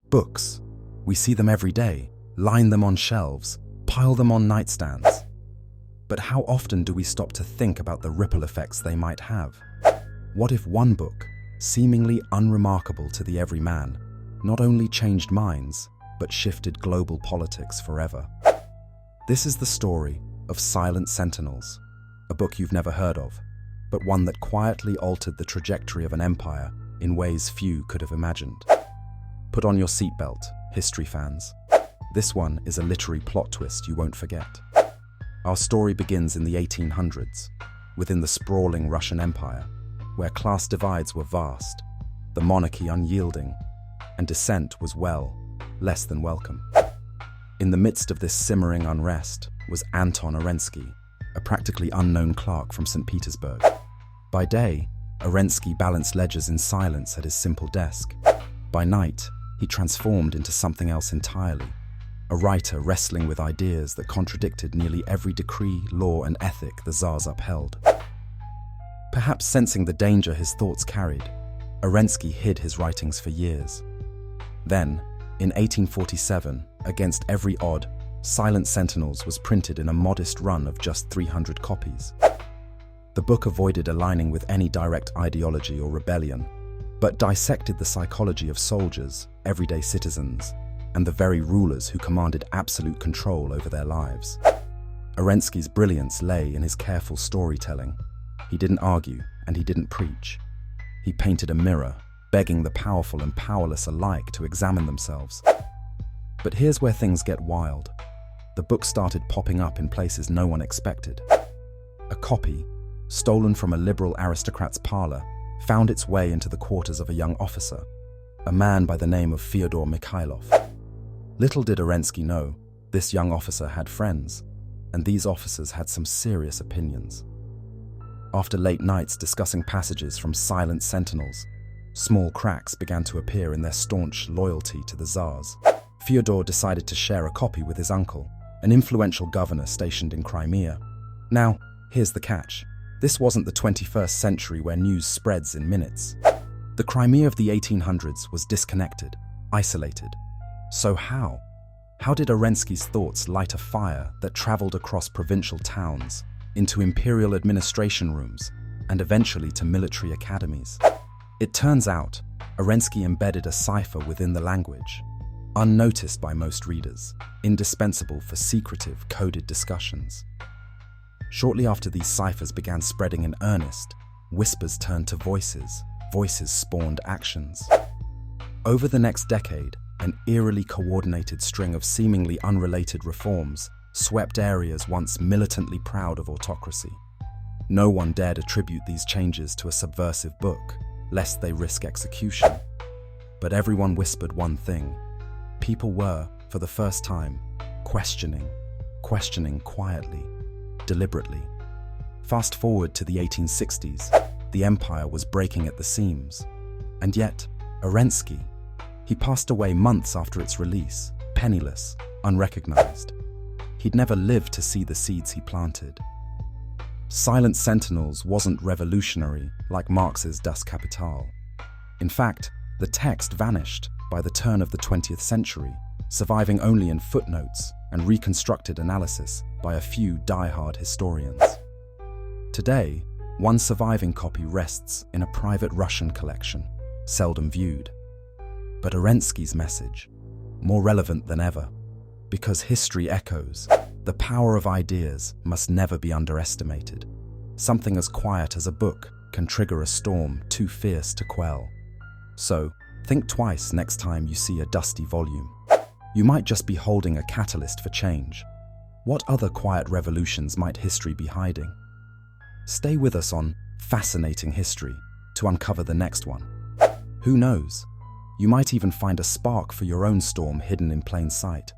Books. We see them every day, line them on shelves, pile them on nightstands. But how often do we stop to think about the ripple effects they might have? What if one book, seemingly unremarkable to the everyman, not only changed minds, but shifted global politics forever? This is the story of Silent Sentinels, a book you've never heard of, but one that quietly altered the trajectory of an empire in ways few could have imagined. Put on your seatbelt, history fans. This one is a literary plot twist you won't forget. Our story begins in the 1800s, within the sprawling Russian Empire, where class divides were vast, the monarchy unyielding, and dissent was, well, less than welcome. In the midst of this simmering unrest was Anton Arensky, a practically unknown clerk from St. Petersburg. By day, Arensky balanced ledgers in silence at his simple desk. By night, he transformed into something else entirely, a writer wrestling with ideas that contradicted nearly every decree, law, and ethic the Tsars upheld. Perhaps sensing the danger his thoughts carried, Arensky hid his writings for years. Then, in 1847, against every odd, Silent Sentinels was printed in a modest run of just 300 copies. The book avoided aligning with any direct ideology or rebellion, but dissected the psychology of soldiers, everyday citizens, and the very rulers who commanded absolute control over their lives. Arensky's brilliance lay in his careful storytelling. He didn't argue, and he didn't preach. He painted a mirror, begging the powerful and powerless alike to examine themselves. But here's where things get wild. The book started popping up in places no one expected. A copy, stolen from a liberal aristocrat's parlor, found its way into the quarters of a young officer, a man by the name of Fyodor Mikhailov. Little did Arensky know, this young officer had friends, and these officers had some serious opinions. After late nights discussing passages from Silent Sentinels, small cracks began to appear in their staunch loyalty to the Tsars. Fyodor decided to share a copy with his uncle, an influential governor stationed in Crimea. Now, here's the catch. This wasn't the 21st century where news spreads in minutes. The Crimea of the 1800s was disconnected, isolated. So how? How did Arensky's thoughts light a fire that traveled across provincial towns, into imperial administration rooms, and eventually to military academies? It turns out, Arensky embedded a cipher within the language, unnoticed by most readers, indispensable for secretive, coded discussions. Shortly after these ciphers began spreading in earnest, whispers turned to voices, voices spawned actions. Over the next decade, an eerily coordinated string of seemingly unrelated reforms swept areas once militantly proud of autocracy. No one dared attribute these changes to a subversive book, lest they risk execution. But everyone whispered one thing. People were, for the first time, questioning quietly, deliberately. Fast forward to the 1860s, the empire was breaking at the seams. And yet, Arensky, he passed away months after its release, penniless, unrecognized. He'd never lived to see the seeds he planted. Silent Sentinels wasn't revolutionary like Marx's Das Kapital. In fact, the text vanished by the turn of the 20th century, surviving only in footnotes and reconstructed analysis by a few die-hard historians. Today, one surviving copy rests in a private Russian collection, seldom viewed. But Arensky's message, more relevant than ever, because history echoes, the power of ideas must never be underestimated. Something as quiet as a book can trigger a storm too fierce to quell. So, think twice next time you see a dusty volume. You might just be holding a catalyst for change. What other quiet revolutions might history be hiding? Stay with us on Fascinating History to uncover the next one. Who knows? You might even find a spark for your own storm hidden in plain sight.